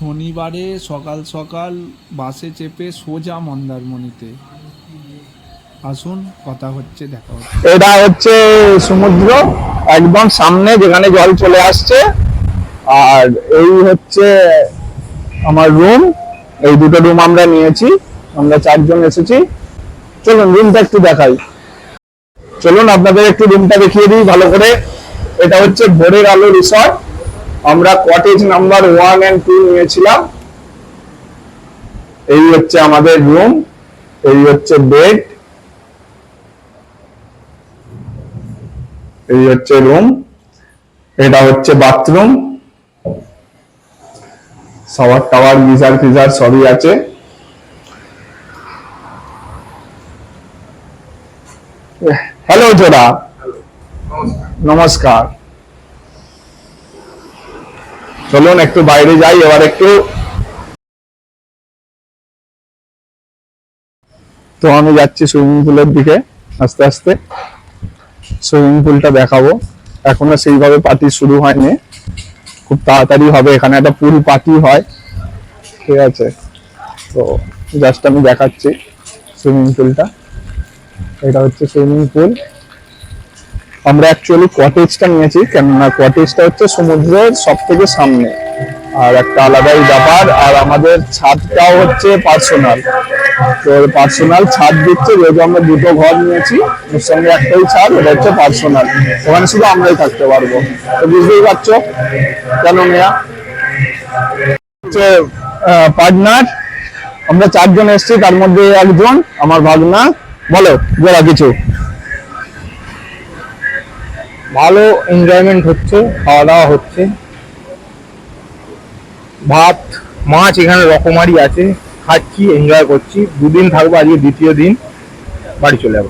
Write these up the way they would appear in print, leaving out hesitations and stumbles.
শনিবারে সকাল সকাল বাসে চেপে সোজা মন্দারমণিতে আসুন, কথা হচ্ছে, দেখা হচ্ছে। এটা হচ্ছে সমুদ্র একদম সামনে, যেখানে জল চলে আসছে। আর এই হচ্ছে আমার রুম। এই দুটো রুম আমরা নিয়েছি, আমরা 4 জন এসেছি। চলুন রুমটা একটু দেখাই। চলুন আপনাদের একটু রুমটা দেখিয়ে দিই ভালো করে। এটা হচ্ছে ভোরের আলো রিসর্ট। আমরা কটেজ নাম্বার 1 and 2 নিয়েছিলাম। এই হচ্ছে আমাদের রুম, এই হচ্ছে বেড, এই হচ্ছে রুম, এটা হচ্ছে বাথরুম, শাওয়ার টাওয়ার গিজার ফিজার সবই আছে। হ্যালো জোড়া, নমস্কার। চলুন একটু বাইরে যাই এবার একটু। তো আমি যাচ্ছি সুইমিং পুলের দিকে আস্তে আস্তে। সুইমিং পুলটা দেখাবো। এখনো সেইভাবে পার্টি শুরু হয়নি, খুব তাড়াতাড়ি হবে। এখানে একটা পুল পার্টি হয়, ঠিক আছে? তো জাস্ট আমি দেখাচ্ছি সুইমিং পুলটা। এটা হচ্ছে সুইমিং পুল। আমরা অ্যাকচুয়ালি কটেজটা নিয়েছি, কেননা কটেজটা হচ্ছে সমুদ্রের সব থেকে সামনে, আর একটা আলাদাই ব্যাপার। আর আমাদের ছাদটাও হচ্ছে পার্সোনাল, তো পার্সোনাল ছাদ দিচ্ছে, যেহেতু আমরা দুটো ঘর নিয়েছি, ওর সঙ্গে একটাই ছাদ, ওটা হচ্ছে পার্সোনাল। ওখানে শুধু আমরাই থাকতে পারবো। তো বুঝতেই পারছো কেন নেয়া হচ্ছে পার্টনার। আমরা 4 জন এসেছি, তার মধ্যে একজন আমার ভাগনা। বলো যারা কিছু। ভালো এনজয়মেন্ট হচ্ছে, খাওয়া দাওয়া হচ্ছে, ভাত মাছ এখানে রকমারি আছে, খাচ্ছি, এনজয় করছি। 2 দিন থাকবো, আজকে দ্বিতীয় দিন, বাড়ি চলে যাবো।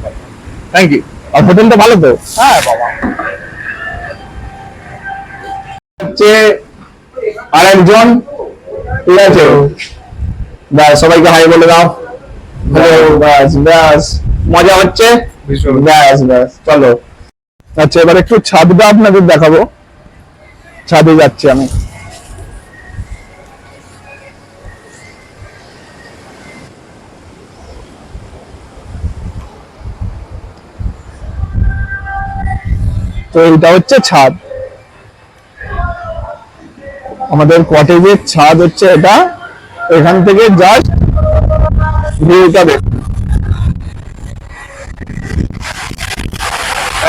Thank you. আর হোটেলটা ভালো তো? হ্যাঁ বাবা। হচ্ছে আর একজন, ঠিক আছে? ব্যাস, সবাইকে হাই বলে দাও। ব্যাস ব্যাস, মজা হচ্ছে। ব্যাস ব্যাস, চলো। আচ্ছা, এবার একটু ছাদটা আপনাদের দেখাবো। ছাদে যাচ্ছি আমি। তো এটা হচ্ছে ছাদ, আমাদের কটেজের ছাদ হচ্ছে এটা। এখান থেকে জাস্ট ভিউটা দেখুন,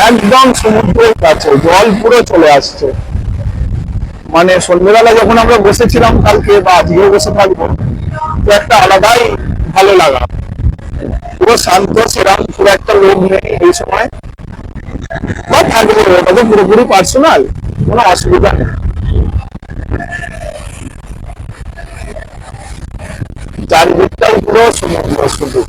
একদম সমুদ্রের কাছে, জল পুরো চলে আসছে। মানে সন্ধ্যেবেলা যখন আমরা বসেছিলাম কালকে বা আজকেও বসে থাকবো, তো একটা আলাদাই ভালো লাগা। পুরো শান্ত, সেরকম পুরো একটা লোক নেই এই সময়, বা থাকবে, ওটা তো পুরোপুরি পার্সোনাল, কোনো অসুবিধা নেই। চারিদিকটাই পুরো সমুদ্র শুধু।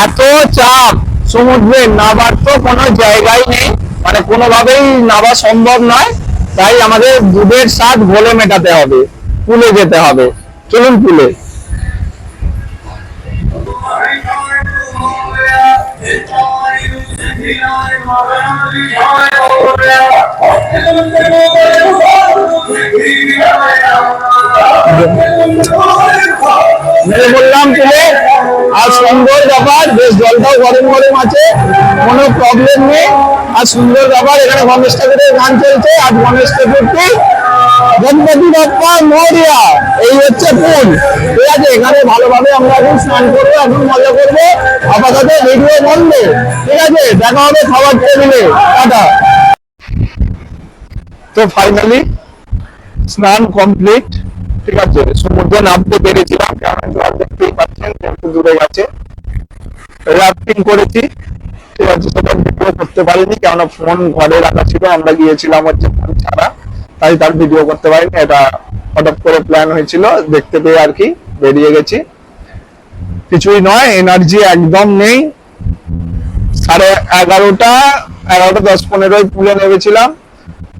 এত চাপ সমুদ্রে, নাবার তো কোনো জায়গাই নেই, মানে কোনোভাবেই নাবা সম্ভব নয়। তাই আমাদের দুধের স্বাদ ঘোলে মেটাতে হবে, পুলে যেতে হবে। চলুন পুলে। বললাম পুলে, আর সুন্দর ব্যাপার, বেশ জলটাও গরম গরম আছে, কোনো প্রবলেম নেই। আর সুন্দর ব্যাপার, এখানে গণেশ ঠাকুরের গান চলছে। আজ গণেশ চতুর্থী, গণপতি বাপ্পা মোরিয়া। এই হচ্ছে পুল, ঠিক আছে? এখানে ভালোভাবে আমরা এখন স্নান করবো, এখন মজা করবো। আপাতত ভিডিও বন্ধ, ঠিক আছে? দেখা হবে খাবার টেবিলে। টাটা। তো ফাইনালি স্নান কমপ্লিট, ঠিক আছে? সমুদ্রে নামতে পেরেছিলাম, কারণ জল দেখতেই পাচ্ছেন একটু দূরে গেছে। রাফটিং করেছি, ঠিক আছে? সেটা ভিডিও করতে পারিনি, কেননা ফোন ঘরে রাখা ছিল, আমরা গিয়েছিলাম হচ্ছে ফোন ছাড়া, তাই তার ভিডিও করতে পারিনি। এটা হঠাৎ করে প্ল্যান হয়েছিল, দেখতে পেয়ে আর কি বেরিয়ে গেছি। কিছুই নয়, এনার্জি একদম নেই। 11:30, 11:10-15 পুলে নেমেছিলাম।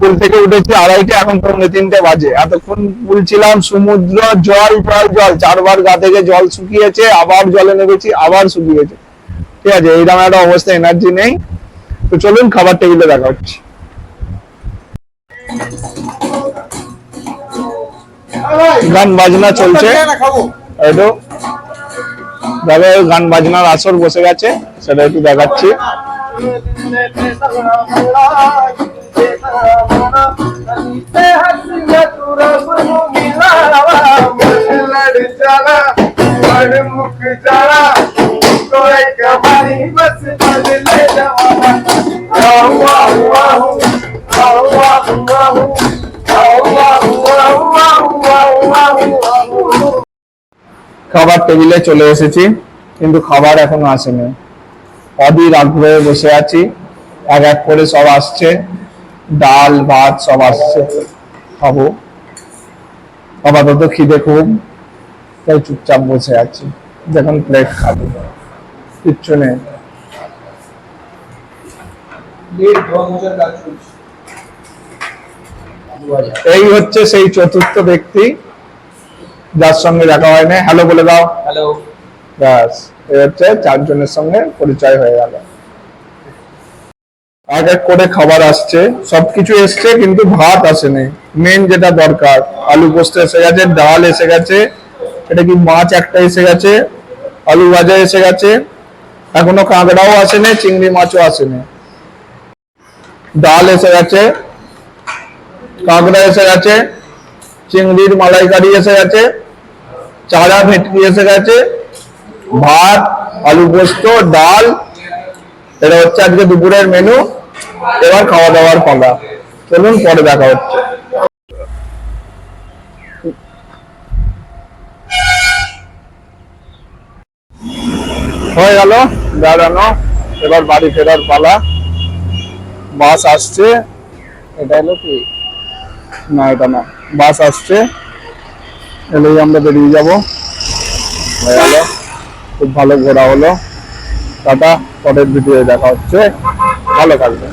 পুল থেকে উঠেছি 2:30, এখন 3:45 বাজে। এতক্ষণ পুল ছিলাম, সমুদ্র, জল জল জল, 4 বার গা থেকে জল শুকিয়েছে, আবার জলে নেমেছি, আবার শুকিয়েছে, ঠিক আছে? এইরকম একটা অবস্থা, এনার্জি নেই। তো চলুন খাবার টেবিলে দেখা হচ্ছে। গান বাজনা চলছে, একটু দাদা গান বাজনার আসর বসে গেছে, সেটা একটু দেখাচ্ছি। খাবার টেবিলে চলে এসেছি, কিন্তু খাবার এখনো আসেনি। অধীর আগ্রহে বসে আছি, এক এক করে সব আসছে, ডাল ভাত সব আসছে, খাবো। আপাতত খিদে খুব, তাই চুপচাপ বসে আছি, যখন প্লেট খাবো, কিচ্ছু নেই। এই হচ্ছে সেই চতুর্থ ব্যক্তি যার সঙ্গে দেখা হয় না। হ্যালো বলে দাও। হ্যালো। ব্যাস, এই হচ্ছে চারজনের সঙ্গে পরিচয় হয়ে গেল। এক এক করে খাবার আসছে, সবকিছু এসছে, কিন্তু ভাত আসেনি। মেন যেটা দরকার, আলু পোস্ত এসে গেছে, ডাল এসে গেছে, এটা কি মাছ একটা এসে গেছে, আলু ভাজা এসে গেছে, এখনো কাঁকড়াও আসেনি, চিংড়ি মাছও আসেনি। ডাল এসে গেছে, কাঁকড়া এসে গেছে, চিংড়ির মালাইকারি এসে গেছে, চারা ভেটকি এসে গেছে, ভাত, আলু পোস্ত, ডাল, এটা হচ্ছে আজকে দুপুরের মেনু। এবার খাওয়া দাওয়ার পালা, চলুন পরে দেখা হচ্ছে। হয়ে গেল দাঁড়ানো, এবার বাড়ি ফেরার পালা। বাস আসছে, এটা হলো কি না, এটা না, বাস আসছে, এলেই আমরা বেরিয়ে যাবো। হয়ে গেল, খুব ভালো ঘোরা হলো। টাটা, পরের ভিডিও দেখা হচ্ছে, ভালো থাকবে।